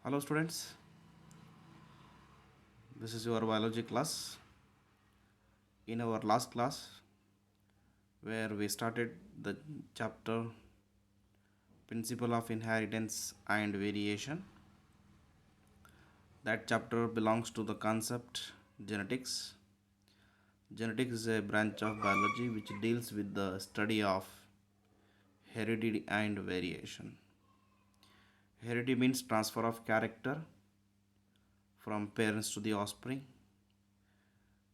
Hello students, this is your biology class. In our last class, where we started the chapter Principle of Inheritance and Variation, that chapter belongs to the concept genetics. Genetics is a branch of biology which deals with the study of heredity and variation. Heredity means transfer of character from parents to the offspring,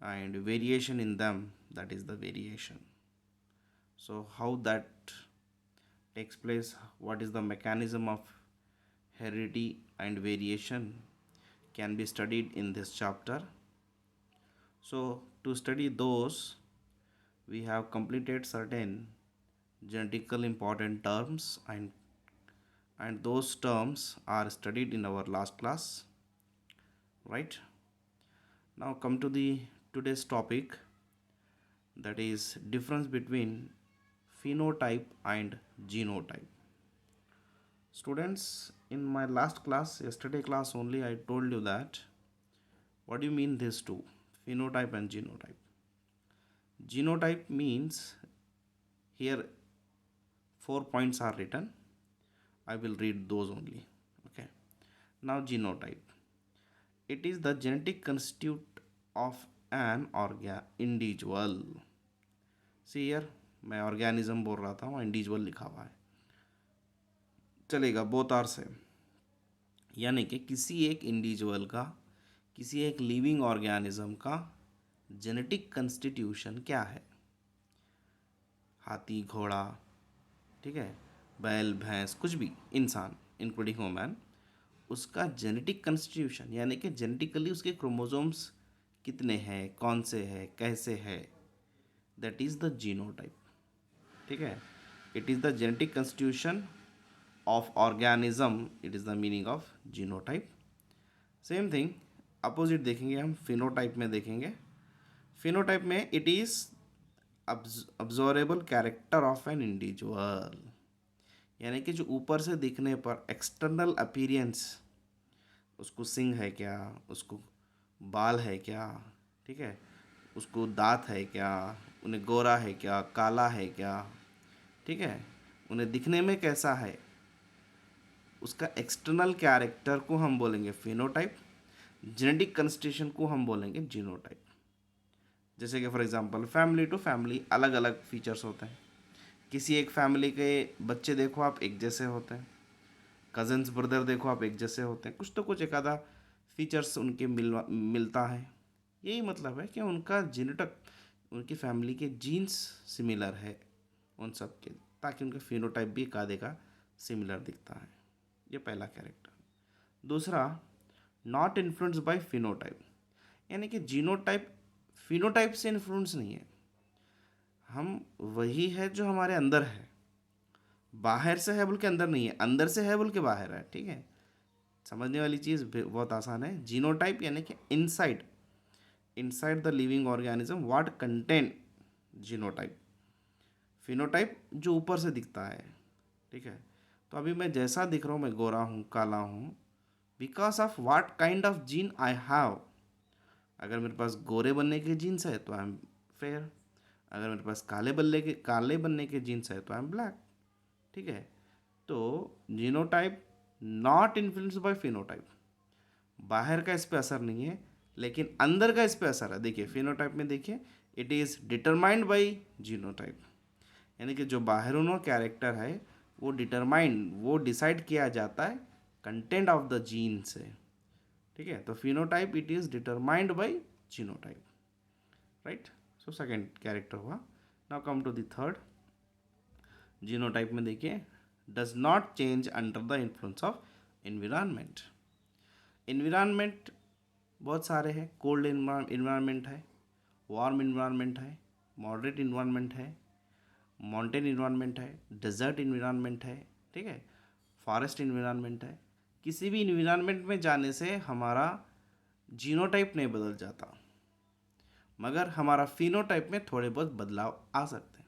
and variation in them, that is the variation. So how that takes place, what is the mechanism of heredity and variation, can be studied in this chapter. So to study those, we have completed certain genetical important terms, and those terms are studied in our last class, right? Now come to the today's topic, that is difference between phenotype and genotype. Students, in my last class, yesterday class only, I told you that what do you mean these two, phenotype and genotype. Genotype means, here 4 points are written, I will read those only. Okay. Now genotype, it is the genetic constitute of an individual. See here, मैं organism बोल रहा था, वहाँ individual लिखा हुआ है, चलेगा, both are same. यानी कि किसी एक इंडिविजुअल का, किसी एक लिविंग ऑर्गेनिज्म का जेनेटिक कंस्टिट्यूशन क्या है. हाथी, घोड़ा, ठीक है, बैल, भैंस, कुछ भी इंसान इंक्लूडिंग ह्यूमन, उसका जेनेटिक कंस्टिट्यूशन यानी कि जेनेटिकली उसके क्रोमोसोम्स कितने हैं, कौन से हैं, कैसे है, दैट इज़ द जीनोटाइप. ठीक है, it is the genetic constitution of organism, it is the meaning of genotype. Same thing opposite देखेंगे हम, फिनोटाइप में देखेंगे. फिनोटाइप में it is observable character of an individual, यानी कि जो ऊपर से दिखने पर एक्सटर्नल अपीरियंस, उसको सिंग है क्या, उसको बाल है क्या, ठीक है, उसको दांत है क्या, उन्हें गोरा है क्या, काला है क्या, ठीक है, उन्हें दिखने में कैसा है, उसका एक्सटर्नल कैरेक्टर को हम बोलेंगे फिनोटाइप, जेनेटिक कंस्टिट्यूशन को हम बोलेंगे जीनोटाइप. जैसे कि for example family to family अलग अलग फीचर्स होते हैं. किसी एक फैमिली के बच्चे देखो आप एक जैसे होते हैं, कजन्स ब्रदर देखो आप एक जैसे होते हैं, कुछ तो कुछ एक आधा फीचर्स उनके मिलता है. यही मतलब है कि उनका जेनेटिक, उनकी फैमिली के जीन्स सिमिलर है उन सब के, ताकि उनका फिनोटाइप भी एक आधे का सिमिलर दिखता है. ये पहला कैरेक्टर. दूसरा, नॉट इन्फ्लुएंस बाय फिनोटाइप, यानी कि जीनोटाइप फिनोटाइप से इन्फ्लुएंस नहीं है. हम वही है जो हमारे अंदर है, बाहर से है बोल के अंदर नहीं है, अंदर से है बोल के बाहर है. ठीक है, समझने वाली चीज़ बहुत आसान है. जीनोटाइप यानी कि inside, inside the living organism what contain genotype. Phenotype जो ऊपर से दिखता है. ठीक है, तो अभी मैं जैसा दिख रहा हूँ, मैं गोरा हूँ, काला हूँ, because of what kind of gene I have. अगर मेरे पास गोरे बनने के जीन्स है तो आई एम फेयर, अगर मेरे पास काले बनने के जीन्स है तो आई एम ब्लैक. ठीक है, तो genotype not influence by phenotype, बाहर का इस पे असर नहीं है, लेकिन अंदर का इस पे असर है. देखिए फिनोटाइप में देखिए, it is determined by genotype, यानी कि जो बाहरों कैरेक्टर है वो डिटरमाइंड, वो डिसाइड किया जाता है कंटेंट ऑफ द जीन से. ठीक है, तो phenotype it is determined by genotype, right. So second character हुआ. Now come to the third. Genotype में देखिए, does not change under the influence of environment. Environment बहुत सारे हैं. कोल्ड इन्वायरमेंट है, वार्म इन्वायरमेंट है, मॉडरेट इन्वायरमेंट है, mountain environment है, डेजर्ट इन्वायरमेंट है, ठीक है, फॉरेस्ट इन्वायरमेंट है. किसी भी इन्वायरमेंट में जाने से हमारा जीनोटाइप नहीं बदल जाता, मगर हमारा फिनोटाइप में थोड़े बहुत बदलाव आ सकते हैं.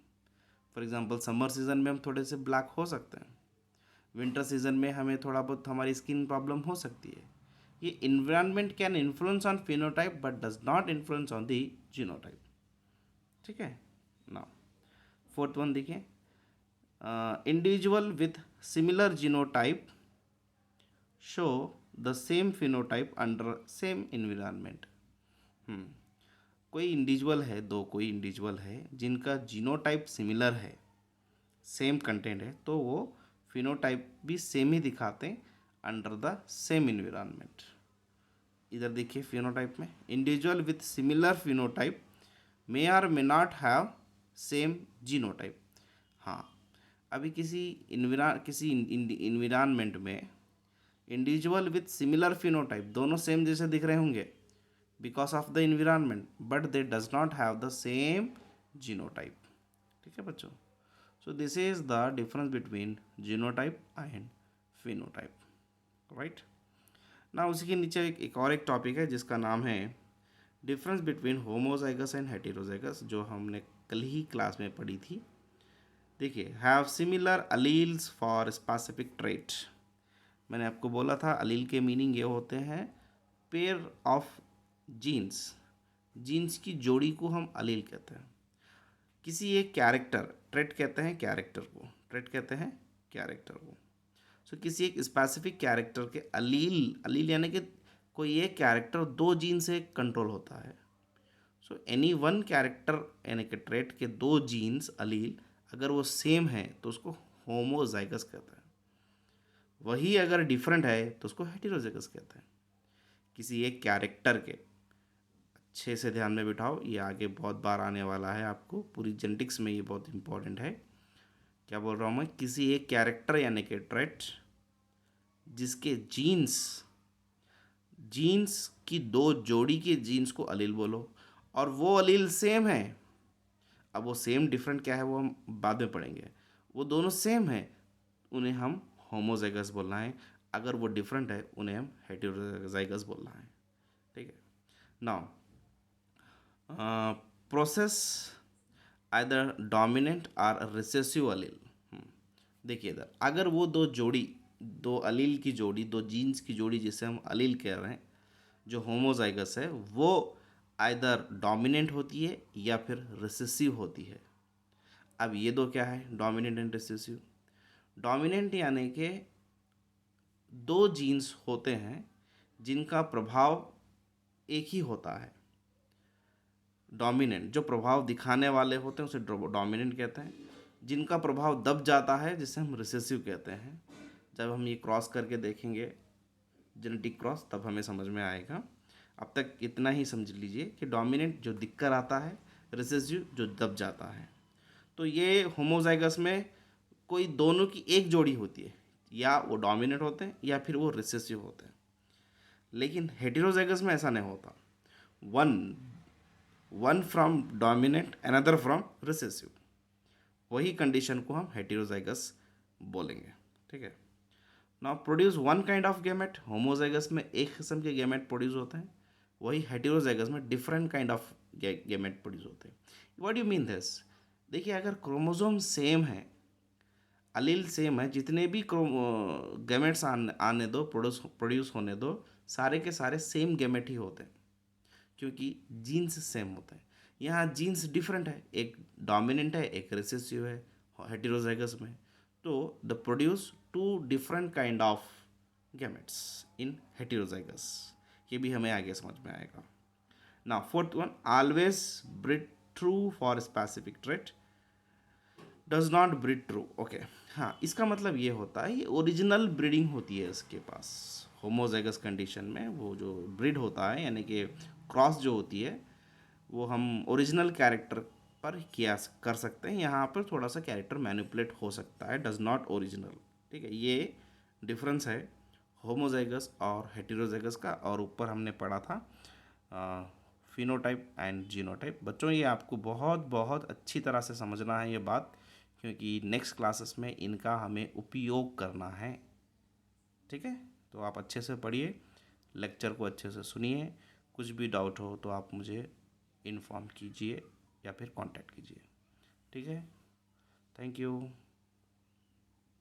फॉर एग्जांपल समर सीजन में हम थोड़े से ब्लैक हो सकते हैं, विंटर सीजन में हमें थोड़ा बहुत हमारी स्किन प्रॉब्लम हो सकती है। ये environment can influence on phenotype but does not influence on the genotype. ठीक है ना। फोर्थ वन देखिए, individual with similar genotype show the same phenotype under same environment. कोई इंडिविजुअल है जिनका जीनोटाइप सिमिलर है, सेम कंटेंट है, तो वो फिनोटाइप भी सेम ही दिखाते हैं अंडर द सेम इन्वायरमेंट। इधर देखिए फिनोटाइप में, individual with similar phenotype may or may not have same genotype. हाँ, अभी किसी इन्विरानमेंट में इंडिविजुअल विथ सिमिलर फिनोटाइप दोनों सेम जैसे दिख रहे होंगे because of the environment, but they does not have the same genotype. ठीक है बच्चों, so this is the difference between genotype and phenotype, right ना। उसी के नीचे एक टॉपिक है जिसका नाम है difference between homozygous and heterozygous, जो हमने कल ही क्लास में पढ़ी थी। देखिए, have similar alleles for specific trait. मैंने आपको बोला था अलील के मीनिंग ये होते हैं पेयर ऑफ जीन्स, जीन्स की जोड़ी को हम अलील कहते हैं। किसी एक कैरेक्टर, ट्रेट कहते हैं कैरेक्टर को, ट्रेट कहते हैं कैरेक्टर को। सो किसी एक स्पेसिफिक कैरेक्टर के अलील, अलील यानी कि कोई एक कैरेक्टर दो जीन से कंट्रोल होता है। सो एनी वन कैरेक्टर यानी कि ट्रेट के दो जीन्स अलील अगर वो सेम है तो उसको होमोजाइगस कहते हैं। वही अगर डिफरेंट है तो उसको हेटेरोजाइगस कहते हैं। किसी एक कैरेक्टर के, अच्छे से ध्यान में बिठाओ, ये आगे बहुत बार आने वाला है, आपको पूरी जेनेटिक्स में ये बहुत इंपॉर्टेंट है। क्या बोल रहा हूँ मैं, किसी एक कैरेक्टर यानी कि ट्रेट जिसके जीन्स, जीन्स की दो जोड़ी के जीन्स को अलील बोलो, और वो अलील सेम है। अब वो सेम डिफरेंट क्या है वो हम बाद में पढ़ेंगे। वो दोनों सेम है, उन्हें हम होमोजाइगस बोलना है। अगर वो डिफरेंट है उन्हें हम हेटेरोजाइगस बोलना है। ठीक है, नाउ प्रोसेस आइदर डोमिनेंट और रिसेसिव अलील। देखिए इधर, अगर वो दो जोड़ी, दो अलील की जोड़ी, दो जीन्स की जोड़ी जिसे हम अलील कह रहे हैं, जो होमोजाइगस है, वो आइदर डोमिनेंट होती है या फिर रिसेसिव होती है। अब ये दो क्या है, डोमिनेंट एंड रिसेसिव। डोमिनेंट यानी कि दो जीन्स होते हैं जिनका प्रभाव एक ही होता है। डोमिनेंट जो प्रभाव दिखाने वाले होते हैं उसे डोमिनेंट कहते हैं। जिनका प्रभाव दब जाता है जिसे हम रिसेसिव कहते हैं। जब हम ये क्रॉस करके देखेंगे, जेनेटिक क्रॉस, तब हमें समझ में आएगा। अब तक इतना ही समझ लीजिए कि डोमिनेंट जो दिक्कत आता है, रिसेसिव जो दब जाता है। तो ये होमोजाइगस में कोई दोनों की एक जोड़ी होती है, या वो डोमिनेंट होते हैं या फिर वो रिसेसिव होते हैं। लेकिन हेटेरोजाइगस में ऐसा नहीं होता, one one from dominant another from recessive. वही कंडीशन को हम हेटेरोजाइगस बोलेंगे। ठीक है, now produce one kind of gamete. Homozygous में एक किस्म के गैमेट प्रोड्यूस होते हैं, वही हेटेरोजाइगस में different kind of gamete produce होते हैं। What do you mean this? देखिए, अगर क्रोमोसोम सेम है, अलील सेम है, जितने भी गैमेट्स आने दो, प्रोड्यूस होने दो, सारे के सारे सेम गैमेट ही होते हैं, क्योंकि जीन्स सेम होते हैं। यहाँ जीन्स डिफरेंट है, एक डोमिनेंट है, एक रिसेसिव है हेटेरोजाइगस में। तो they produce two different kind of gametes in heterozygous. ये भी हमें आगे समझ में आएगा। ना fourth one, always breed true for specific trait, does not breed true. Okay, हाँ, इसका मतलब ये होता है, ये ओरिजिनल ब्रीडिंग होती है इसके पास। होमोजाइगस कंडीशन में वो जो ब्रीड होता है, यानी कि क्रॉस जो होती है, वो हम ओरिजिनल कैरेक्टर पर किया कर सकते हैं। यहाँ पर थोड़ा सा कैरेक्टर मैनिपुलेट हो सकता है, डज नॉट ओरिजिनल। ठीक है, ये डिफरेंस है होमोजाइगस और हेटेरोजाइगस का। और ऊपर हमने पढ़ा था फिनोटाइप एंड जीनोटाइप। बच्चों, ये आपको बहुत बहुत अच्छी तरह से समझना है ये बात, क्योंकि नेक्स्ट क्लासेस में इनका हमें उपयोग करना है। ठीक है, तो आप अच्छे से पढ़िए, लेक्चर को अच्छे से सुनिए। कुछ भी डाउट हो तो आप मुझे इन्फॉर्म कीजिए या फिर कांटेक्ट कीजिए। ठीक है, थैंक यू।